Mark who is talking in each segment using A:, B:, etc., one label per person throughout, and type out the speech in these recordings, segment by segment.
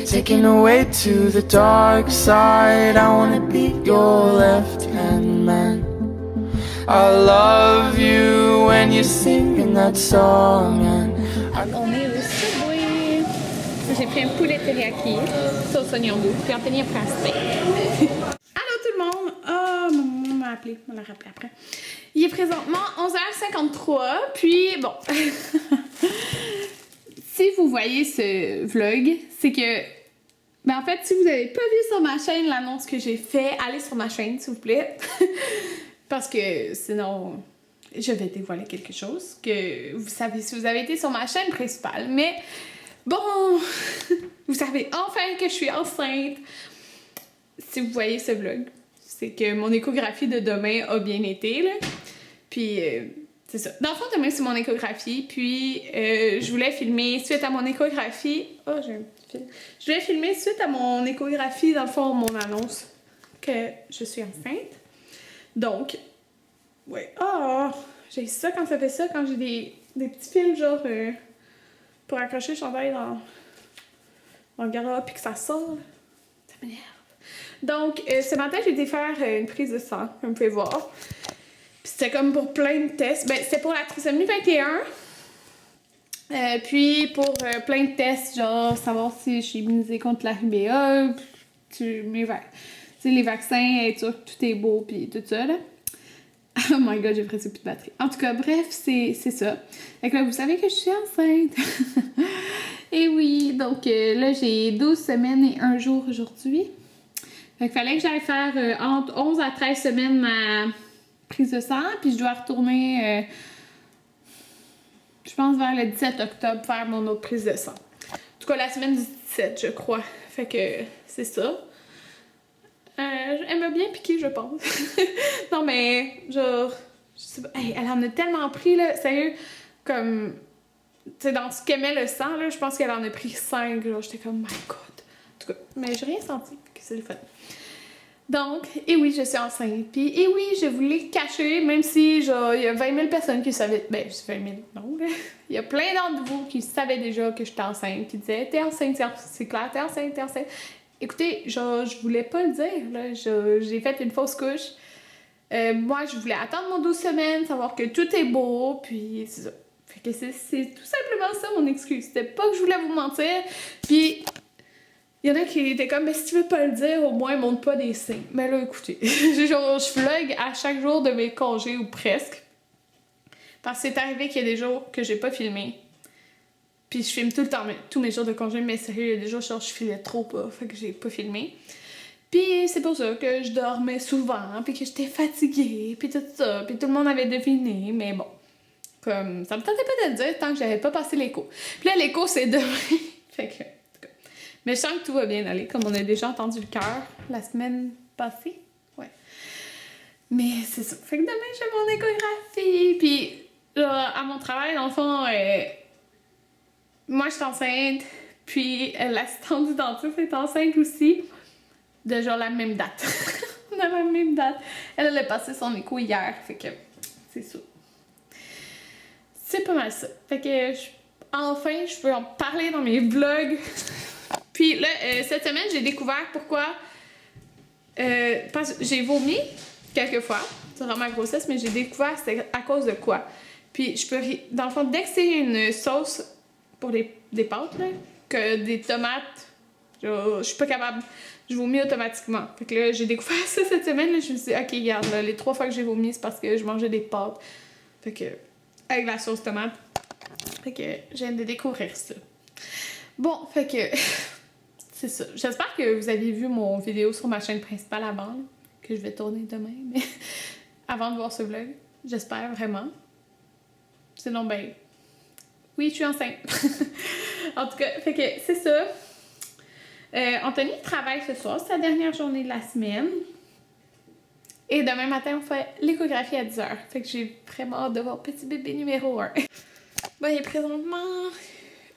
A: taken away to the dark side. I wanna be your left-hand man. I love you when you're singing that song and
B: on est au Subway. J'ai pris un poulet teriyaki, sauce oignon doux, puis Anthony a pris un steak. Allô tout le monde! Ah, mon maman m'a appelé, on l'a rappelé après. Il est présentement 11h53, puis bon. Si vous voyez ce vlog, c'est que... Ben en fait, si vous n'avez pas vu sur ma chaîne l'annonce que j'ai fait, allez sur ma chaîne s'il vous plaît. Parce que sinon, je vais dévoiler quelque chose que vous savez si vous avez été sur ma chaîne principale. Mais bon, vous savez enfin que je suis enceinte. Si vous voyez ce vlog, c'est que mon échographie de demain a bien été, là. Puis, c'est ça. Dans le fond, demain, c'est mon échographie. Puis, je voulais filmer suite à mon échographie. Oh, j'ai un petit fil. Je voulais filmer suite à mon échographie, dans le fond, mon annonce que je suis enceinte. Donc, ouais. Oh, j'ai ça quand ça fait ça, quand j'ai des petits fils, genre, pour accrocher le chandail dans le garde-robe puis que ça sort. Ça m'énerve. Donc, ce matin, j'ai été faire une prise de sang, comme vous pouvez voir. Puis c'était comme pour plein de tests. Ben, c'était pour la trisomie 21. Puis pour plein de tests, genre savoir si je suis immunisée contre la rubéole, les vaccins, être sûr que tout est beau, puis tout ça, là. Oh my god, j'ai presque plus de batterie. En tout cas, bref, c'est ça. Fait que là, vous savez que je suis enceinte. Et oui, donc là, j'ai 12 semaines et 1 jour aujourd'hui. Fait qu'il fallait que j'aille faire entre 11 à 13 semaines ma prise de sang, puis je dois retourner, je pense, vers le 17 octobre, faire mon autre prise de sang. En tout cas, la semaine du 17, je crois. Fait que c'est ça. Elle m'a bien piqué, je pense. Non, mais, genre, je sais pas, hey, elle en a tellement pris, là, sérieux, comme, tu sais, dans ce qu'aimait le sang, là, je pense qu'elle en a pris 5, genre, j'étais comme, my god. En tout cas, mais j'ai rien senti, que c'est le fun. Donc, et oui, je suis enceinte. Puis, et oui, je voulais cacher, même si, genre, il y a 20 000 personnes qui savaient. Ben, je 20 000, non, là. Il y a plein d'entre vous qui savaient déjà que j'étais enceinte, qui disaient, t'es enceinte, c'est clair, t'es enceinte, t'es enceinte. Écoutez, genre, je voulais pas le dire, là. J'ai fait une fausse couche. Moi, je voulais attendre mon 12 semaines, savoir que tout est beau, puis c'est ça. Fait que c'est tout simplement ça, mon excuse. C'était pas que je voulais vous mentir, puis... Il y en a qui étaient comme, mais si tu veux pas le dire, au moins montre pas des signes. Mais là, écoutez, genre, je vlog à chaque jour de mes congés ou presque. Parce que c'est arrivé qu'il y a des jours que j'ai pas filmé. Puis je filme tout le temps, tous mes jours de congé, mais sérieux, il y a des jours genre, je filais trop pas, fait que j'ai pas filmé. Puis c'est pour ça que je dormais souvent, puis que j'étais fatiguée, puis tout ça. Puis tout le monde avait deviné, mais bon. Comme, ça me tentait pas de le dire tant que j'avais pas passé l'écho. Puis là, l'écho, c'est demain. Fait que... Mais je sens que tout va bien aller, comme on a déjà entendu le cœur la semaine passée. Ouais. Mais c'est ça. Fait que demain, j'ai mon échographie. Puis, genre, à mon travail, dans le fond, moi, je suis enceinte. Puis, l'assistante du dentiste est enceinte aussi. De genre la même date. On a la même date. Elle a passé son écho hier. Fait que, c'est ça. C'est pas mal ça. Fait que, enfin, je peux en parler dans mes vlogs. Puis là, cette semaine, j'ai découvert pourquoi... parce que j'ai vomi quelques fois durant ma grossesse, mais j'ai découvert c'était à cause de quoi. Puis je peux... Dans le fond, dès que c'est une sauce pour des pâtes, là, que des tomates, je suis pas capable... Je vomis automatiquement. Fait que là, j'ai découvert ça cette semaine. Là, je me suis dit, OK, regarde, là, les 3 fois que j'ai vomi, c'est parce que je mangeais des pâtes. Fait que... Avec la sauce tomate. Fait que je viens de découvrir ça. Bon, fait que... C'est ça. J'espère que vous avez vu mon vidéo sur ma chaîne principale avant, là, que je vais tourner demain, mais avant de voir ce vlog. J'espère vraiment. Sinon, ben, oui, je suis enceinte. En tout cas, fait que c'est ça. Anthony travaille ce soir, c'est la dernière journée de la semaine. Et demain matin, on fait l'échographie à 10h. Fait que j'ai vraiment hâte de voir petit bébé numéro 1. Bon, il est présentement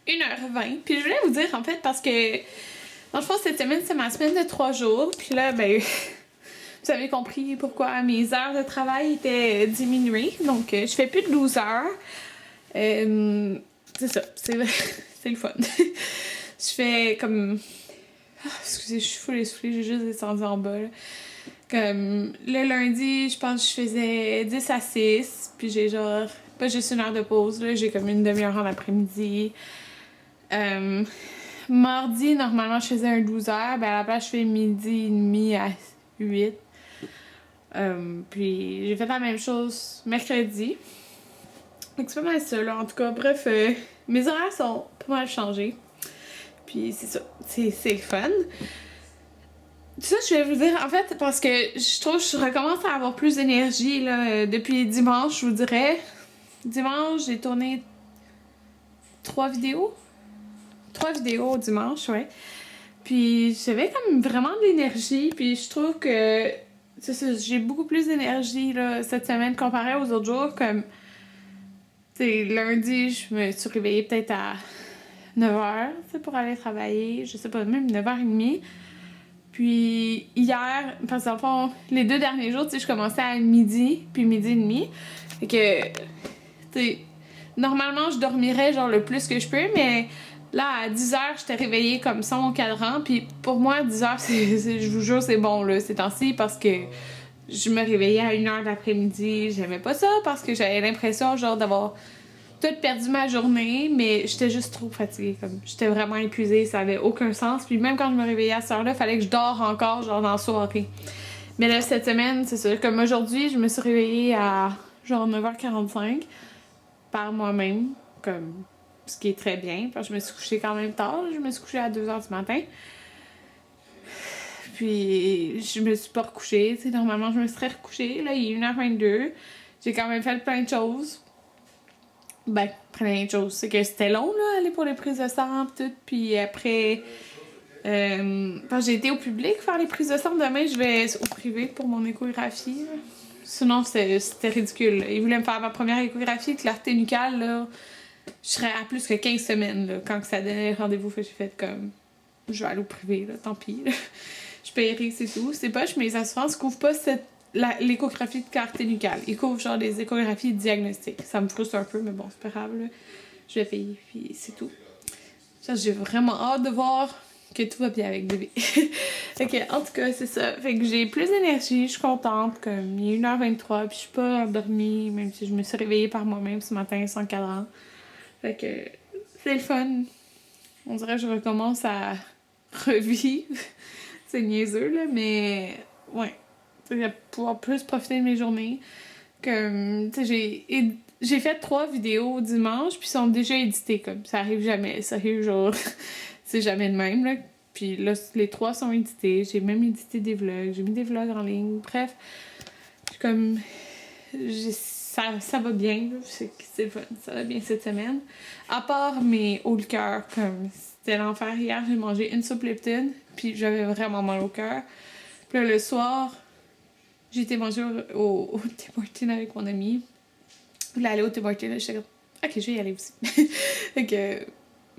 B: 1h20. Puis je voulais vous dire, en fait, parce que... Dans le fond, cette semaine, c'est ma semaine de 3 jours. Puis là, ben, vous avez compris pourquoi mes heures de travail étaient diminuées. Donc, je fais plus de 12 heures. C'est ça, c'est le fun. Je fais comme Excusez, je suis full essoufflée, j'ai juste descendu en bas, là. Comme le lundi, je pense que je faisais 10 à 6, puis j'ai genre pas juste une heure de pause, là, j'ai comme une demi-heure en après-midi. Mardi, normalement, je faisais un 12h, ben à la place, je fais midi et demi à 8. Puis j'ai fait la même chose mercredi. Donc c'est pas mal ça, là. En tout cas, bref, mes horaires sont pas mal changés. Puis c'est ça, c'est le fun. Ça, je vais vous dire, en fait, parce que je trouve que je recommence à avoir plus d'énergie, là, depuis dimanche, je vous dirais. Dimanche, j'ai tourné 3 vidéos. 3 vidéos dimanche, ouais. Puis j'avais comme vraiment de l'énergie, puis je trouve que c'est ça, j'ai beaucoup plus d'énergie, là, cette semaine comparé aux autres jours, comme... Tu sais, lundi, je me suis réveillée peut-être à 9h, tu sais, pour aller travailler, je sais pas, même 9h30. Puis hier, parce que dans le fond, les 2 derniers jours, tu sais, je commençais à midi, puis midi et demi. Fait que, tu sais, normalement, je dormirais genre le plus que je peux, mais là, à 10h, j'étais réveillée comme sans mon cadran. Puis pour moi, 10h, je vous jure, c'est bon, là, ces temps-ci, parce que je me réveillais à 1h de l'après-midi. J'aimais pas ça, parce que j'avais l'impression, genre, d'avoir tout perdu ma journée, mais j'étais juste trop fatiguée, comme j'étais vraiment épuisée, ça avait aucun sens. Puis même quand je me réveillais à cette heure-là, fallait que je dors encore, genre dans la soirée. Mais là, cette semaine, c'est ça, comme aujourd'hui, je me suis réveillée à genre 9h45 par moi-même, comme ce qui est très bien, parce que je me suis couchée quand même tard, je me suis couchée à 2h du matin. Puis je me suis pas recouchée, tu sais, normalement je me serais recouchée, là, il est 1h22, j'ai quand même fait plein de choses. Ben, plein de choses. C'est que c'était long, là, aller pour les prises de sang pis tout. Puis après, quand j'ai été au public faire les prises de sang, demain, je vais au privé pour mon échographie. Là. Sinon, c'était ridicule. Là. Ils voulaient me faire ma première échographie de clarté nucale, là. Je serais à plus que 15 semaines, là, quand ça donnait rendez-vous. J'ai fait comme, je vais aller au privé, là, tant pis. Là. Je paierai, c'est tout. C'est poche, mais les assurances couvrent pas l'échographie de clarté nucale. Ils couvrent genre des échographies diagnostiques. Ça me frustre un peu, mais bon, c'est pas grave, là. Je vais payer, puis c'est tout. Ça, j'ai vraiment hâte de voir que tout va bien avec bébé. Ok, en tout cas, c'est ça. Fait que j'ai plus d'énergie, je suis contente. Comme il est 1h23, puis je suis pas endormie, même si je me suis réveillée par moi-même ce matin sans cadran. Fait que c'est le fun. On dirait que je recommence à revivre. C'est niaiseux, là, mais ouais. À pouvoir plus profiter de mes journées. Comme, tu sais, j'ai fait 3 vidéos dimanche, puis sont déjà éditées, comme, ça arrive jamais. Ça arrive genre, c'est jamais de même, là. Puis là, les 3 sont édités. J'ai même édité des vlogs, j'ai mis des vlogs en ligne. Bref, comme, ça va bien, là. C'est le fun, ça va bien cette semaine. À part mes hauts le cœur, comme, c'était l'enfer. Hier, j'ai mangé une soupe Lipton, puis j'avais vraiment mal au cœur. Puis là, le soir, j'ai été manger au Tim Hortons avec mon ami. Je voulais aller au Tim Hortons, j'étais comme, ok, je vais y aller aussi. Fait que,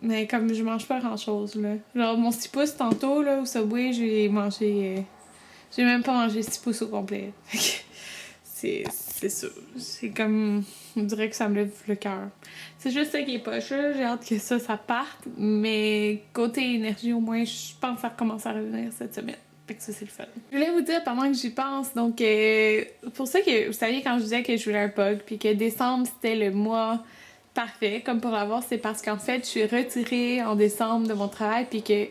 B: mais comme je mange pas grand chose, là. Genre, mon 6 pouces tantôt, là, au Subway, j'ai mangé. J'ai même pas mangé 6 pouces au complet. Fait que, c'est ça. C'est comme. On dirait que ça me lève le cœur. C'est juste ça qui est poche, là. J'ai hâte que ça parte. Mais côté énergie, au moins, je pense que ça recommence à revenir cette semaine. Fait que ça, c'est le fun. Je voulais vous dire pendant que j'y pense, donc pour ça que vous saviez quand je disais que je voulais un POG, puis que décembre c'était le mois parfait comme pour l'avoir, c'est parce qu'en fait je suis retirée en décembre de mon travail, puis que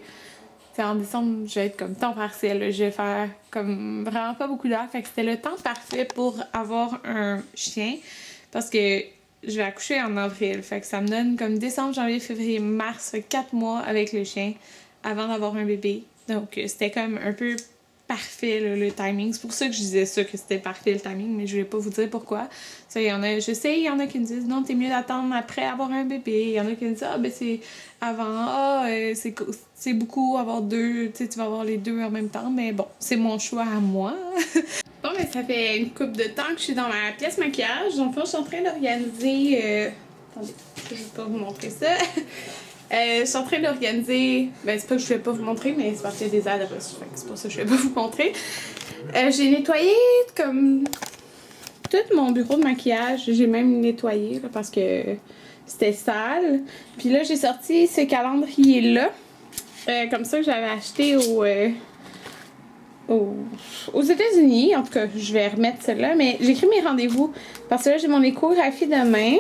B: en décembre je vais être comme temps partiel, là. Je vais faire comme vraiment pas beaucoup d'heures, fait que c'était le temps parfait pour avoir un chien, parce que je vais accoucher en avril, fait que ça me donne comme décembre, janvier, février, mars, fait 4 mois avec le chien avant d'avoir un bébé. Donc, c'était comme un peu parfait, là, le timing. C'est pour ça que je disais ça, que c'était parfait le timing, mais je vais pas vous dire pourquoi. Ça, je sais, il y en a qui me disent, non, t'es mieux d'attendre après avoir un bébé. Il y en a qui me disent, ah, ben c'est avant, c'est beaucoup avoir 2, tu sais, tu vas avoir les 2 en même temps, mais bon, c'est mon choix à moi. Bon, ben ça fait une couple de temps que je suis dans ma pièce maquillage. Donc, je suis en train d'organiser... Attendez, je vais pas vous montrer ça. Je suis en train d'organiser... Ben, c'est pas que je vais pas vous montrer, mais c'est parce qu'il y a des adresses. C'est pour ça que je vais pas vous montrer. J'ai nettoyé comme tout mon bureau de maquillage. J'ai même nettoyé là, parce que c'était sale. Puis là, j'ai sorti ce calendrier-là. comme ça que j'avais acheté aux États-Unis. En tout cas, je vais remettre celle-là. Mais j'écris mes rendez-vous parce que là, j'ai mon échographie demain.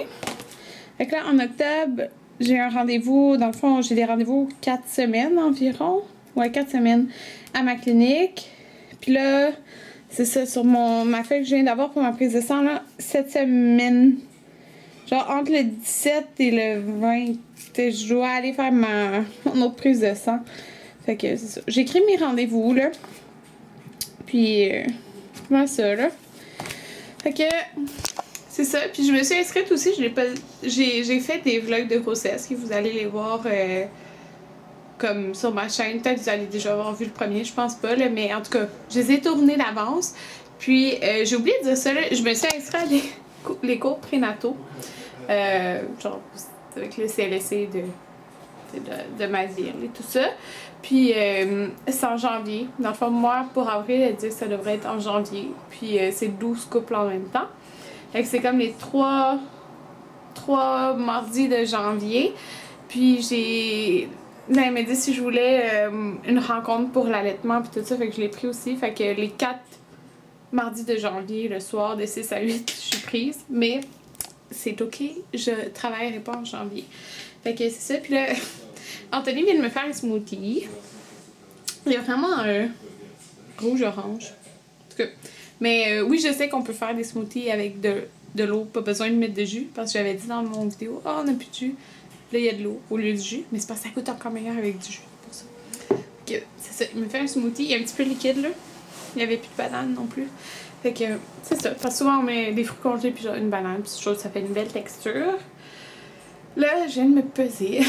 B: Fait que là, en octobre, j'ai un rendez-vous. Dans le fond, j'ai des rendez-vous 4 semaines environ. Ouais, 4 semaines à ma clinique. Puis là, c'est ça, sur ma feuille que je viens d'avoir pour ma prise de sang, là, 7 semaines. Genre, entre le 17 et le 20, je dois aller faire mon autre prise de sang. Fait que c'est ça. J'écris mes rendez-vous, là. Puis, comment ça, là? Fait que, c'est ça. Puis, je me suis inscrite aussi. J'ai fait des vlogs de grossesse que vous allez les voir comme sur ma chaîne. Peut-être que vous allez déjà avoir vu le premier, je pense pas, là. Mais en tout cas, je les ai tournés d'avance. Puis, j'ai oublié de dire ça, là. Je me suis inscrite à les cours prénataux. Genre, avec le CLSC de Mazir et tout ça. Puis, c'est en janvier. Dans le fond, moi, pour avril, elle dit que ça devrait être en janvier. Puis, c'est 12 couples en même temps. Fait que c'est comme les 3 mardis de janvier. Puis, là, elle m'a dit si je voulais une rencontre pour l'allaitement puis tout ça. Fait que je l'ai pris aussi. Fait que les 4 mardis de janvier, le soir, de 6 à 8, je suis prise. Mais c'est ok, je travaillerai pas en janvier. Fait que c'est ça. Puis là, Anthony vient de me faire un smoothie. Il y a vraiment un rouge-orange. En tout cas. Mais oui, je sais qu'on peut faire des smoothies avec de l'eau. Pas besoin de mettre de jus. Parce que j'avais dit dans mon vidéo, oh, on n'a plus de jus. Là, il y a de l'eau au lieu du jus. Mais c'est parce que ça coûte encore meilleur avec du jus. Pour ça. Fait que c'est ça. Il me fait un smoothie. Il est un petit peu liquide, là. Il n'y avait plus de banane non plus. Fait que c'est ça. Parce que souvent, on met des fruits congelés puis genre une banane. Puis je trouve que ça fait une belle texture. Là, je viens de me peser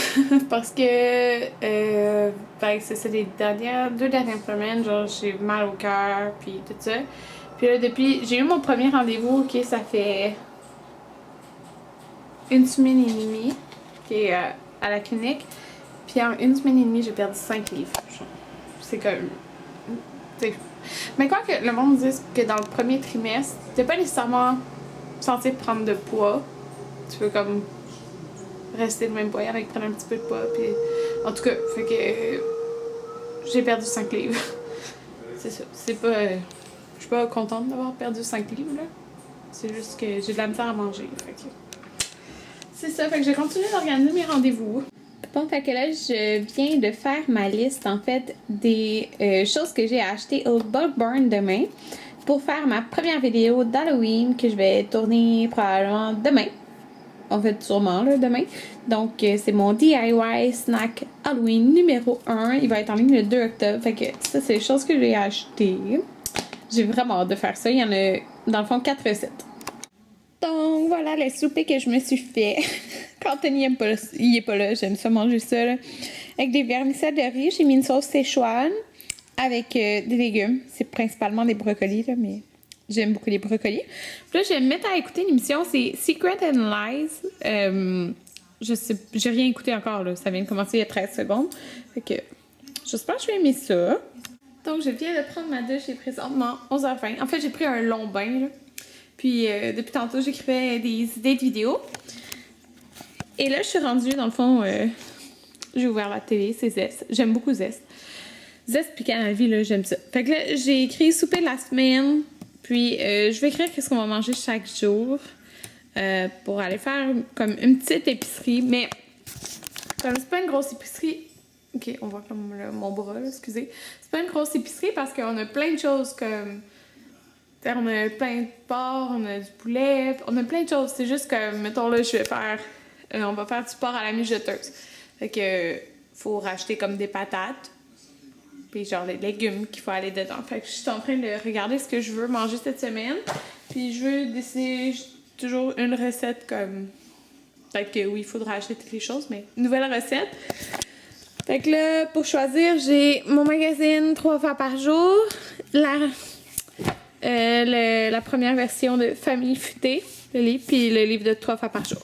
B: parce que ben, c'est ça, les 2 dernières semaines, genre j'ai mal au cœur puis tout ça. Puis là, depuis, j'ai eu mon premier rendez-vous, ok, ça fait 1 semaine et demie, ok, à la clinique. Puis en 1 semaine et demie, j'ai perdu 5 livres. C'est comme... Mais quoi que le monde dise que dans le premier trimestre, t'es pas nécessairement censé prendre de poids. Tu peux comme... rester le même poids avec prendre un petit peu de poids puis en tout cas fait que j'ai perdu 5 livres. C'est ça, c'est pas je suis pas contente d'avoir perdu 5 livres là, c'est juste que j'ai de la misère à manger, fait que c'est ça, fait que j'ai continué d'organiser mes rendez-vous. Bon, fait que là je viens de faire ma liste en fait des choses que j'ai achetées au Bulk Barn demain pour faire ma première vidéo d'Halloween que je vais tourner probablement demain. En fait, sûrement, là, demain. Donc, c'est mon DIY Snack Halloween numéro 1. Il va être en ligne le 2 octobre. Fait que ça, c'est les choses que j'ai achetées. J'ai vraiment hâte de faire ça. Il y en a, dans le fond, 4 recettes. Donc, voilà le souper que je me suis fait. Quand Anthony il est pas là, j'aime ça manger ça, là. Avec des vermicelles de riz. J'ai mis une sauce Szechuan avec des légumes. C'est principalement des brocolis, là, mais... j'aime beaucoup les brocolis. Puis là, je vais me mettre à écouter une émission, c'est Secret and Lies. Je sais, j'ai rien écouté encore, là. Ça vient de commencer il y a 13 secondes. Fait que j'espère que je vais aimer ça. Donc, je viens de prendre ma douche, il est présentement 11h20. En fait, j'ai pris un long bain, là. Puis, depuis tantôt, j'écrivais des idées de vidéos. Et là, je suis rendue, dans le fond, j'ai ouvert la télé, c'est Zest. J'aime beaucoup Zest. Zest puis Canal Vie, là, j'aime ça. Fait que là, j'ai écrit souper de la semaine. Puis, je vais écrire qu'est-ce qu'on va manger chaque jour pour aller faire comme une petite épicerie. Mais, comme c'est pas une grosse épicerie... Ok, on voit comme mon bras, là, excusez. C'est pas une grosse épicerie parce qu'on a plein de choses comme... on a plein de porc, on a du poulet, on a plein de choses. C'est juste que, mettons là, je vais faire... on va faire du porc à la mijoteuse. Fait que, faut racheter comme des patates. Puis genre les légumes qu'il faut aller dedans. Fait que je suis en train de regarder ce que je veux manger cette semaine. Puis je veux décider toujours une recette comme... Peut-être que oui, il faudra acheter toutes les choses, mais une nouvelle recette. Fait que là, pour choisir, j'ai mon magazine 3 fois par jour. La première version de Famille futée, le livre, puis le livre de 3 fois par jour.